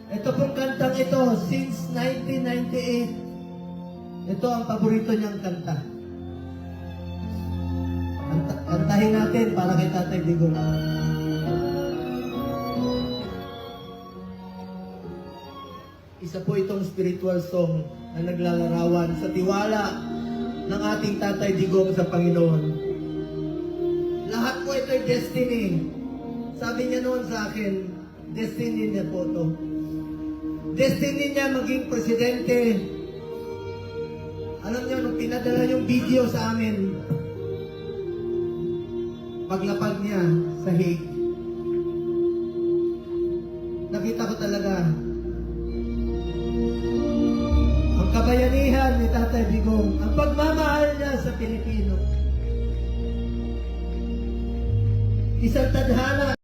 Ito pong kantang ito, since 1998, ito ang paborito niyang kanta. Kantahin natin para kay Tatay Digong. Isa po itong spiritual song na naglalarawan sa tiwala ng ating Tatay Digong sa Panginoon. Lahat po ito'y destiny. Sabi niya noon sa akin, destiny niya po ito. Destiny niya maging presidente. Alam niyo, nung pinadala yung video sa amin, paglapag niya sa Hague, nakita ko talaga ang kabayanihan ni Tatay Digong, ang pagmamahal niya sa Pilipino. Isang tadhana